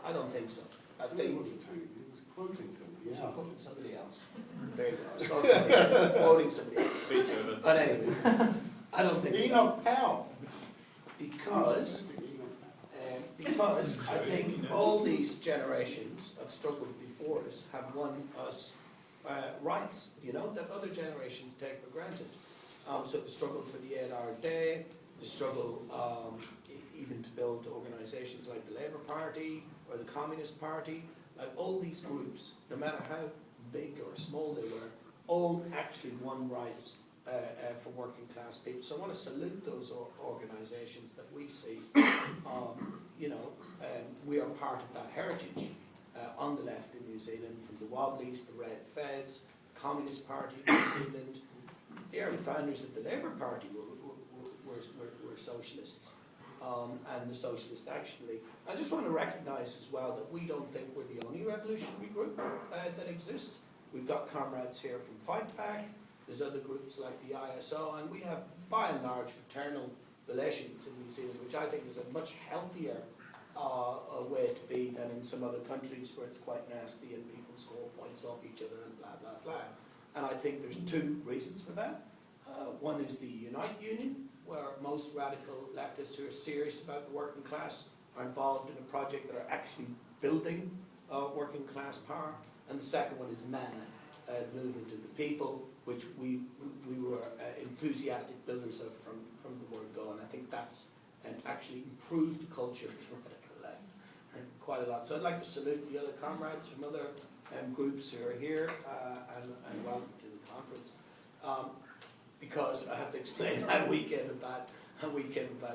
I don't think so. I He think wasn't telling you, he was quoting somebody was else. quoting somebody else. There you go. I saw somebody quoting somebody else. Speech over. But anyway, I don't think so. Enoch Powell. Because I think all these generations of struggled before us have won us rights, you know, that other generations take for granted. So the struggle for the 8-hour day, the struggle even to build organisations like the Labour Party or the Communist Party, like all these groups, no matter how big or small they were, all actually won rights for working class people. So I want to salute those organisations that we see. We are part of that heritage on the left in New Zealand, from the Wobblies, the Red Feds, the Communist Party in New Zealand. The early founders of the Labour Party were socialists, and the Socialist Action League. I just want to recognise as well that we don't think we're the only revolutionary group that exists. We've got comrades here from Fight Back. There's other groups like the ISO, and we have, by and large, fraternal relations in New Zealand, which I think is a much healthier way to be than in some other countries where it's quite nasty and people score points off each other and blah, blah, blah. And I think there's two reasons for that. One is the Unite Union, where most radical leftists who are serious about the working class are involved in a project that are actually building working class power. And the second one is MANA, the movement of the people, which we were enthusiastic builders of from the word go, and I think that's actually improved the culture of the radical left and quite a lot. So I'd like to salute the other comrades from other groups who are here and welcome to the conference. Because I have to explain how we came about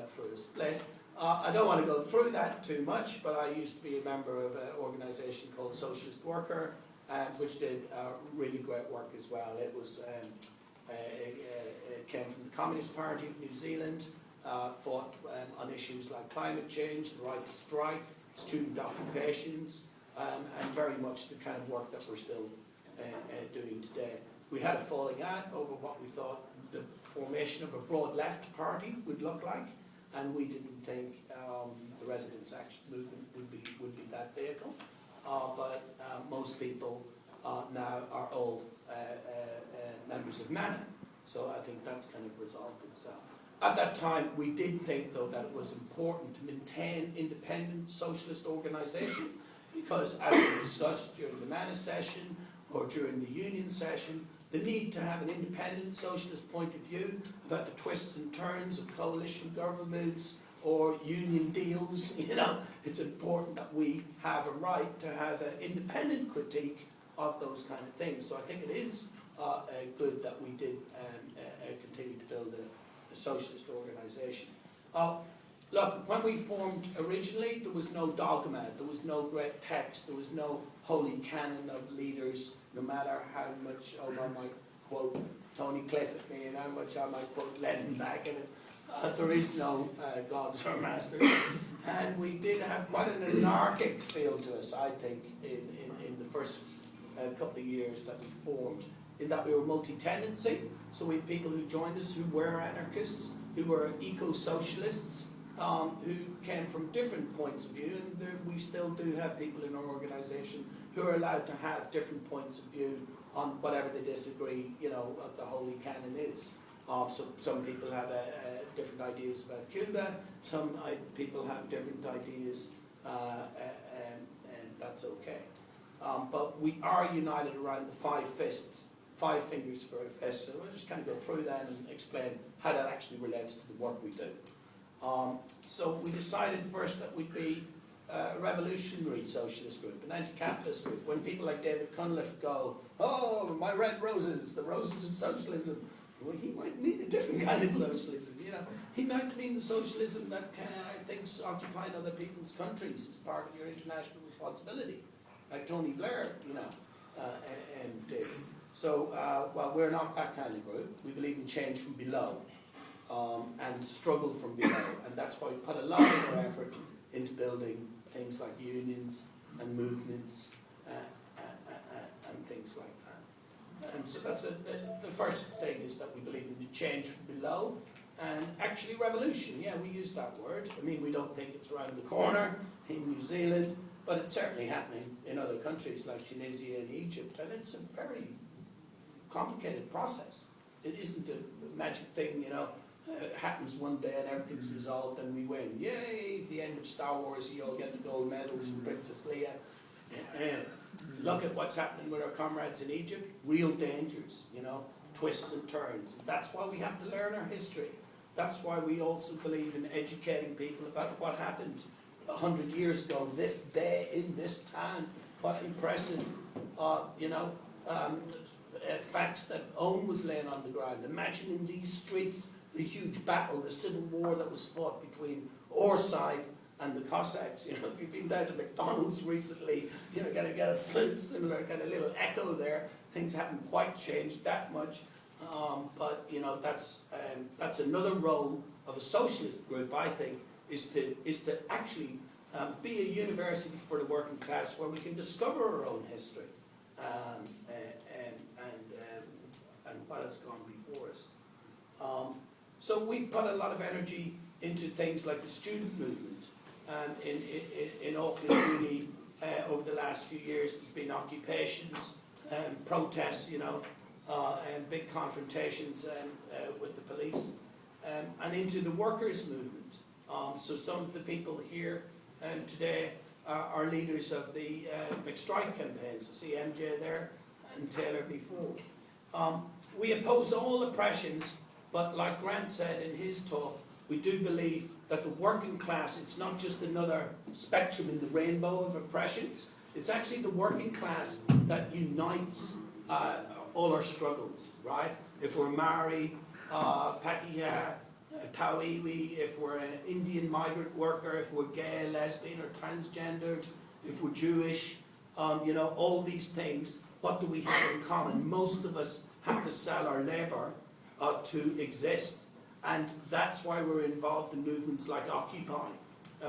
through a split. I don't want to go through that too much, but I used to be a member of an organisation called Socialist Worker, which did really great work as well. It was it came from the Communist Party of New Zealand, fought on issues like climate change, the right to strike, student occupations, and very much the kind of work that we're still doing today. We had a falling out over what we thought the formation of a broad left party would look like, and we didn't think the Residents' Action Movement would be that vehicle. But most people now are all members of MANA, so I think that's kind of resolved itself. At that time, we did think, though, that it was important to maintain independent socialist organisation, because as we discussed during the MANA session or during the union session, the need to have an independent socialist point of view about the twists and turns of coalition governments or union deals, you know, it's important that we have a right to have an independent critique of those kind of things. So I think it is good that we did continue to build a socialist organisation. Look, when we formed originally, there was no dogma, there was no great text, there was no holy canon of leaders, no matter how much I might quote Tony Cliff at me and how much I might quote Lenin back in it. There is no gods or masters. And we did have quite an anarchic feel to us, I think, in the first couple of years that we formed, in that we were multi-tendency. So we had people who joined us who were anarchists, who were eco-socialists, who came from different points of view, and we still do have people in our organisation who are allowed to have different points of view on whatever they disagree, you know, what the holy canon is. So some people have different ideas about Cuba, some people have different ideas, and that's okay. But we are united around the five fingers for a fist, so we'll just kind of go through that and explain how that actually relates to the work we do. So we decided first that we'd be a revolutionary socialist group, an anti-capitalist group. When people like David Cunliffe go, oh, my red roses, the roses of socialism, well, he might mean a different kind of socialism, you know. He might mean the socialism that kind of thinks occupying other people's countries is part of your international responsibility, like Tony Blair, you know, and did. So, well, we're not that kind of group. We believe in change from below. And struggle from below, and that's why we put a lot of our effort into building things like unions and movements and things like that. And so that's the first thing, is that we believe in the change from below, and actually revolution. Yeah, we use that word. I mean, we don't think it's around the corner in New Zealand. but it's certainly happening in other countries like Tunisia and Egypt, and it's a very complicated process. It isn't a magic thing, you know, happens one day and everything's resolved and we win. Yay, the end of Star Wars, you all get the gold medals from Princess Leia. Look at what's happening with our comrades in Egypt, real dangers, you know, twists and turns. That's why we have to learn our history. That's why we also believe in educating people about what happened 100 years ago, this day, in this town. What impressive, facts that Owen was laying on the ground. Imagine in these streets the huge battle, the civil war that was fought between our side and the Cossacks. You know, if you've been down to McDonald's recently, you know, get a similar kind of little echo there. Things haven't quite changed that much, but you know, that's another role of a socialist group, I think, is to actually be a university for the working class where we can discover our own history and what has gone before us. So we put a lot of energy into things like the student movement. In Auckland Uni, over the last few years, there's been occupations, protests, you know, and big confrontations with the police, and into the workers' movement. So some of the people here today are leaders of the McStrike campaigns. You see MJ there and Taylor before. We oppose all oppressions, but like Grant said in his talk, we do believe that the working class, it's not just another spectrum in the rainbow of oppressions, it's actually the working class that unites all our struggles, right? If we're Maori, Pakeha, Tauiwi, if we're an Indian migrant worker, if we're gay, lesbian or transgendered, if we're Jewish, you know, all these things, what do we have in common? Most of us have to sell our labour to exist. And that's why we're involved in movements like Occupy.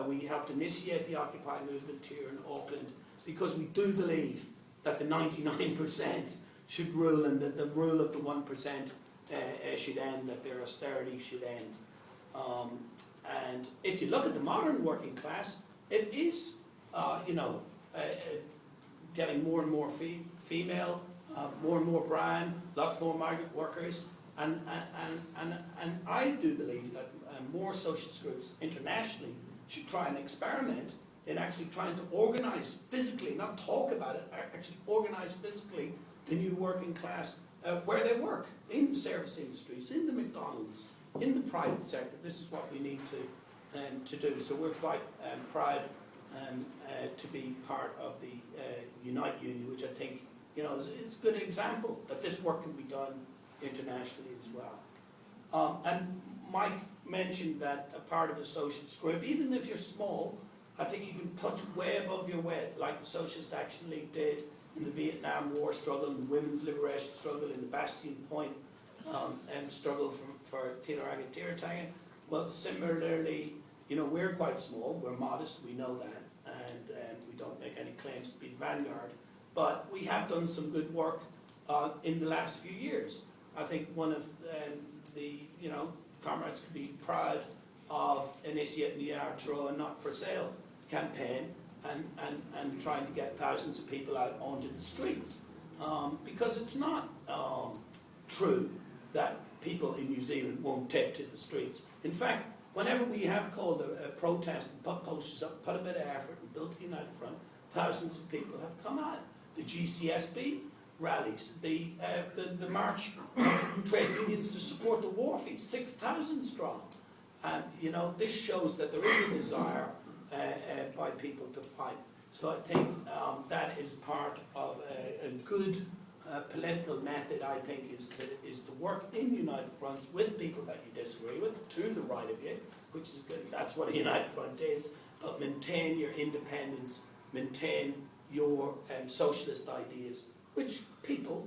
We helped initiate the Occupy movement here in Auckland because we do believe that the 99% should rule and that the rule of the 1% should end, that their austerity should end. And if you look at the modern working class, it is, getting more and more female, more and more brown, lots more migrant workers. And I do believe that more socialist groups internationally should try and experiment in actually trying to organise physically, not talk about it, actually organise physically the new working class where they work, in the service industries, in the McDonald's, in the private sector. This is what we need to do. So we're quite proud to be part of the Unite Union, which I think, you know, is a good example that this work can be done internationally as well. And Mike mentioned that a part of a socialist group, even if you're small, I think you can punch way above your weight, like the Socialist Action League did in the Vietnam War struggle, in the women's liberation struggle, in the Bastion Point struggle for Te Rangatiratanga. Well, similarly, you know, we're quite small, we're modest, we know that, and we don't make any claims to be the vanguard, but we have done some good work in the last few years. I think one of the comrades could be proud of initiating the Aotearoa Not For Sale campaign and trying to get thousands of people out onto the streets. Because it's not true that people in New Zealand won't take to the streets. In fact, whenever we have called a protest and put posters up, put a bit of effort and built a United Front, thousands of people have come out. The GCSB rallies, the march of trade unions to support the wharfies, 6,000 strong. And you know, this shows that there is a desire by people to fight. So I think that is part of a good political method, I think, is to work in United Fronts with people that you disagree with, to the right of you, which is good. That's what a United Front is. But maintain your independence, maintain your socialist ideas, which people,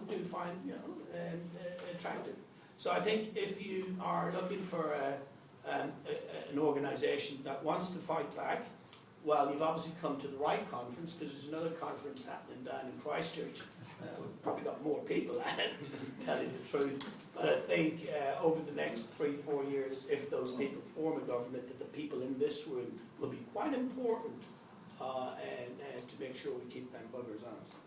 do find, attractive. So I think if you are looking for an organisation that wants to fight back, well, you've obviously come to the right conference, because there's another conference happening down in Christchurch. We've probably got more people at it, tell you the truth. But I think over the next 3-4 years, if those people form a government, that the people in this room will be quite important and to make sure we keep them buggers honest.